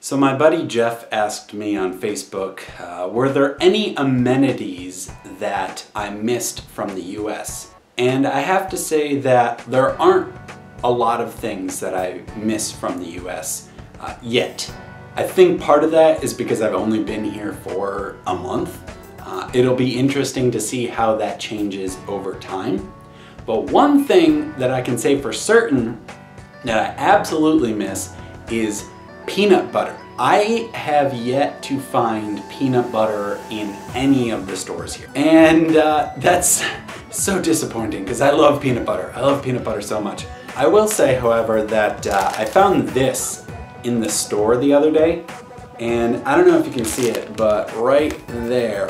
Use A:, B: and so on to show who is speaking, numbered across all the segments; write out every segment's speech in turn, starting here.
A: So my buddy Jeff asked me on Facebook, were there any amenities that I missed from the US? And I have to say that there aren't a lot of things that I miss from the US yet. I think part of that is because I've only been here for a month. It'll be interesting to see how that changes over time. But one thing that I can say for certain that I absolutely miss is peanut butter. I have yet to find peanut butter in any of the stores here. And that's so disappointing because I love peanut butter. I love peanut butter so much. I will say, however, that I found this in the store the other day. And I don't know if you can see it, but right there,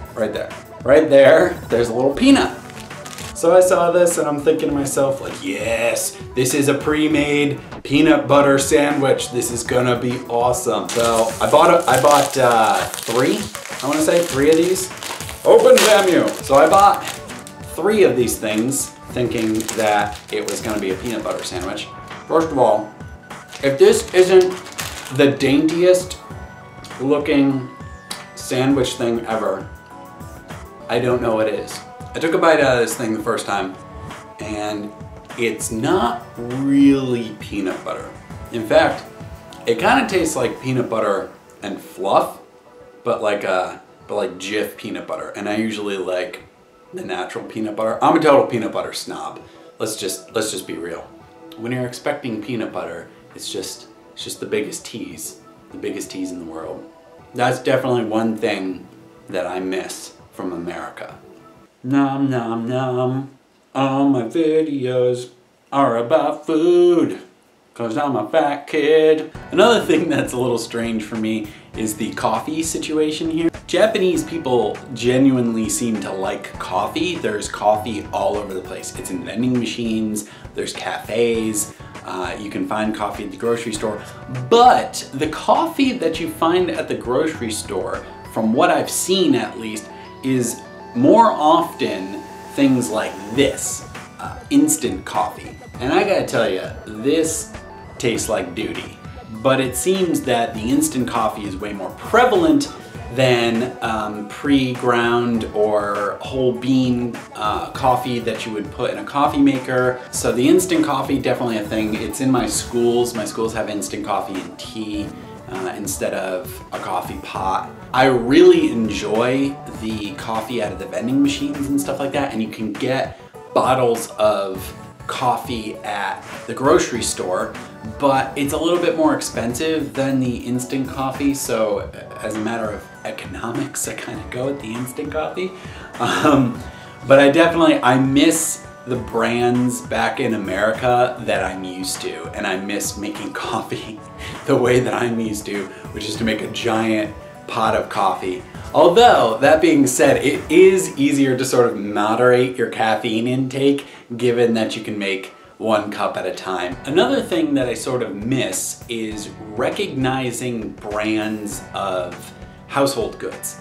A: right there, there's a little peanut. So I saw this and I'm thinking to myself, like, yes, this is a pre-made peanut butter sandwich. This is gonna be awesome. So I bought three of these. Open Samu. So I bought 3 of these things thinking that it was gonna be a peanut butter sandwich. First of all, if this isn't the daintiest looking sandwich thing ever, I don't know what is. I took a bite out of this thing the first time, and it's not really peanut butter. In fact, it kind of tastes like peanut butter and fluff, but like Jif peanut butter. And I usually like the natural peanut butter. I'm a total peanut butter snob. Let's just be real. When you're expecting peanut butter, it's just the biggest tease in the world. That's definitely one thing that I miss from America. Nom nom nom, all my videos are about food, 'cause I'm a fat kid. Another thing that's a little strange for me is the coffee situation here. Japanese people genuinely seem to like coffee. There's coffee all over the place. It's in vending machines, there's cafes, you can find coffee at the grocery store. But the coffee that you find at the grocery store, from what I've seen at least, is more often things like this, instant coffee. And I gotta tell you, this tastes like duty. But it seems that the instant coffee is way more prevalent than pre-ground or whole bean coffee that you would put in a coffee maker. So the instant coffee, definitely a thing. It's in my schools. My schools have instant coffee and tea instead of a coffee pot. I really enjoy the coffee out of the vending machines and stuff like that, and you can get bottles of coffee at the grocery store, but it's a little bit more expensive than the instant coffee, so as a matter of economics, I kind of go with the instant coffee. But I miss the brands back in America that I'm used to, and I miss making coffee the way that I'm used to, which is to make a giant pot of coffee. Although, that being said, it is easier to sort of moderate your caffeine intake given that you can make 1 cup at a time. Another thing that I sort of miss is recognizing brands of household goods.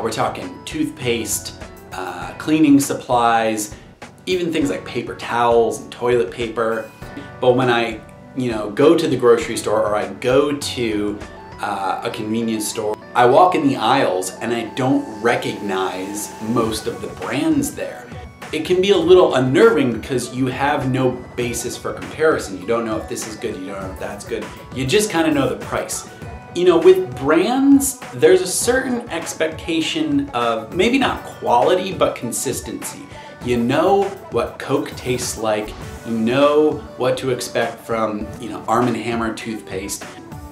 A: We're talking toothpaste, cleaning supplies, even things like paper towels and toilet paper. But when I go to the grocery store or I go to a convenience store, I walk in the aisles and I don't recognize most of the brands there. It can be a little unnerving because you have no basis for comparison. You don't know if this is good, you don't know if that's good. You just kind of know the price. With brands, there's a certain expectation of maybe not quality, but consistency. You know what Coke tastes like, you know what to expect from, Arm & Hammer toothpaste.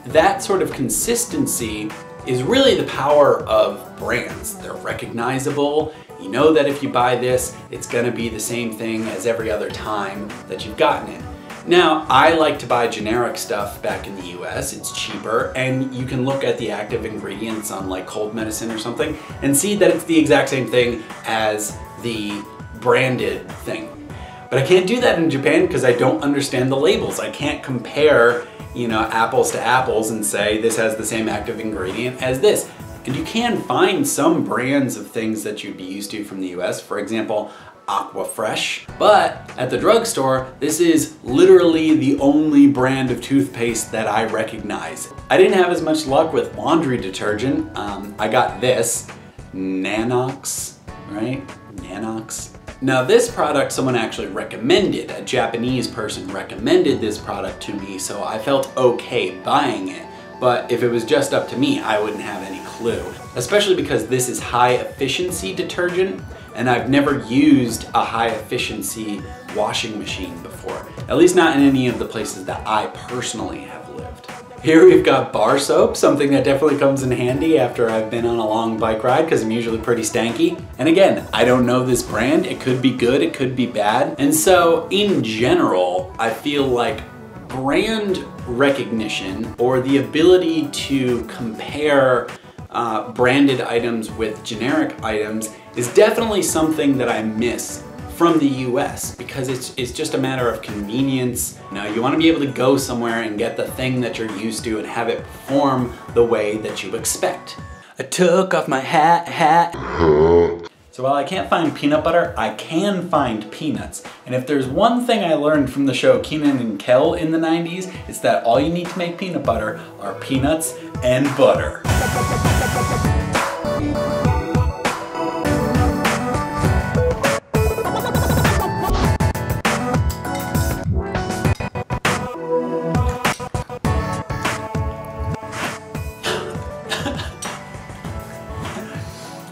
A: That sort of consistency is really the power of brands. They're recognizable. You know that if you buy this, it's gonna be the same thing as every other time that you've gotten it. Now, I like to buy generic stuff back in the US. It's cheaper, and you can look at the active ingredients on like cold medicine or something and see that it's the exact same thing as the branded thing. But I can't do that in Japan because I don't understand the labels. I can't compare, apples to apples and say this has the same active ingredient as this. And you can find some brands of things that you'd be used to from the US. For example, Aquafresh. But at the drugstore, this is literally the only brand of toothpaste that I recognize. I didn't have as much luck with laundry detergent. I got this, Nanox, right? Nanox. Now this product someone actually recommended, a Japanese person recommended this product to me, so I felt okay buying it. But if it was just up to me, I wouldn't have any clue. Especially because this is high efficiency detergent, and I've never used a high efficiency washing machine before. At least not in any of the places that I personally have lived. Here we've got bar soap, something that definitely comes in handy after I've been on a long bike ride because I'm usually pretty stanky. And again, I don't know this brand. It could be good, it could be bad. And so in general, I feel like brand recognition or the ability to compare branded items with generic items is definitely something that I miss from the US because it's just a matter of convenience. You know, you want to be able to go somewhere and get the thing that you're used to and have it perform the way that you expect. I took off my hat. So while I can't find peanut butter, I can find peanuts. And if there's one thing I learned from the show Kenan and Kel in the 90s, it's that all you need to make peanut butter are peanuts and butter.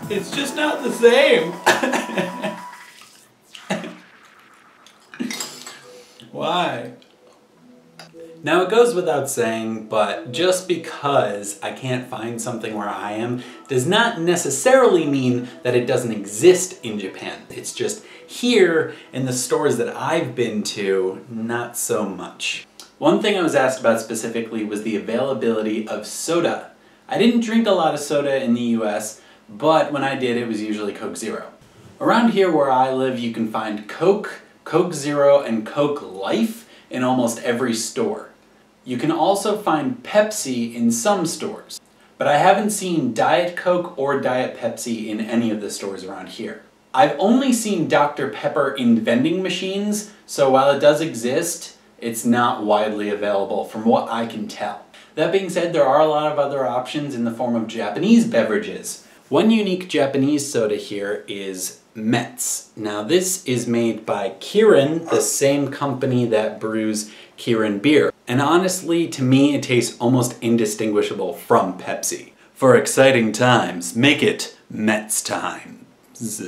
A: It's just not the same. Why? Now it goes without saying, but just because I can't find something where I am does not necessarily mean that it doesn't exist in Japan. It's just here in the stores that I've been to, not so much. One thing I was asked about specifically was the availability of soda. I didn't drink a lot of soda in the US, but when I did, it was usually Coke Zero. Around here where I live, you can find Coke, Coke Zero, and Coke Life in almost every store. You can also find Pepsi in some stores, but I haven't seen Diet Coke or Diet Pepsi in any of the stores around here. I've only seen Dr. Pepper in vending machines, so while it does exist, it's not widely available from what I can tell. That being said, there are a lot of other options in the form of Japanese beverages. One unique Japanese soda here is Metz. Now this is made by Kirin, the same company that brews Kirin beer. And honestly, to me, it tastes almost indistinguishable from Pepsi. For exciting times, make it Metz times.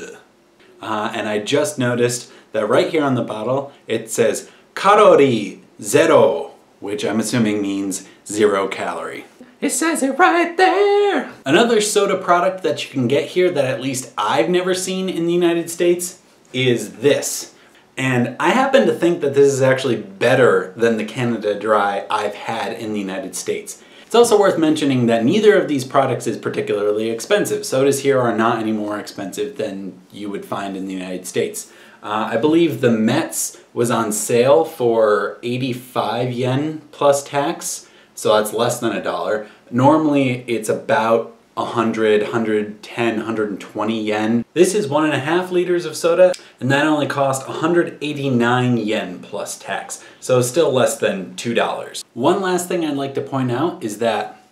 A: And I just noticed that right here on the bottle, it says Kalori Zero, which I'm assuming means 0 calorie. It says it right there! Another soda product that you can get here that at least I've never seen in the United States is this. And I happen to think that this is actually better than the Canada Dry I've had in the United States. It's also worth mentioning that neither of these products is particularly expensive. Sodas here are not any more expensive than you would find in the United States. I believe the Metz was on sale for 85 yen plus tax. So that's less than $1. Normally it's about 100, 110, 120 yen. This is 1.5 liters of soda, and that only cost 189 yen plus tax. So still less than $2. One last thing I'd like to point out is that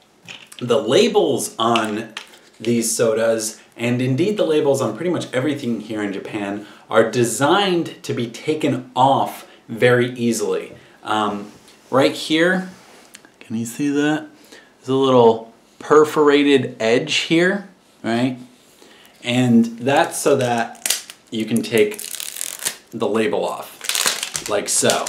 A: the labels on these sodas, and indeed the labels on pretty much everything here in Japan, are designed to be taken off very easily. Right here, can you see that? There's a little perforated edge here, right? And that's so that you can take the label off, like so.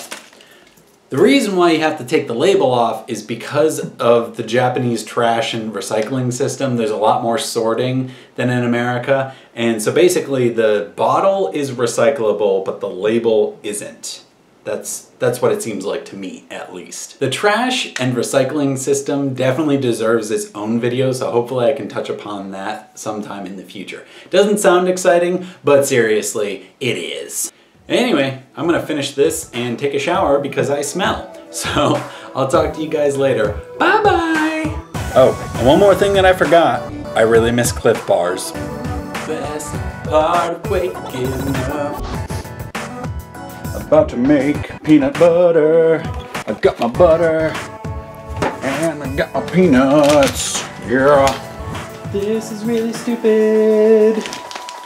A: The reason why you have to take the label off is because of the Japanese trash and recycling system. There's a lot more sorting than in America. And so basically the bottle is recyclable, but the label isn't. That's what it seems like to me, at least. The trash and recycling system definitely deserves its own video, so hopefully I can touch upon that sometime in the future. Doesn't sound exciting, but seriously, it is. Anyway, I'm gonna finish this and take a shower because I smell. So, I'll talk to you guys later. Bye-bye! Oh, and one more thing that I forgot. I really miss Clif Bars. Best. part of waking up. About to make peanut butter. I got my butter and I got my peanuts. Yeah. This is really stupid.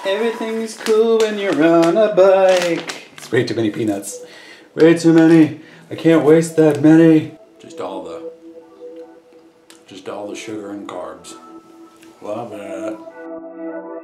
A: Everything is cool when you're on a bike. It's way too many peanuts. Way too many. I can't waste that many. Just all the sugar and carbs. Love it.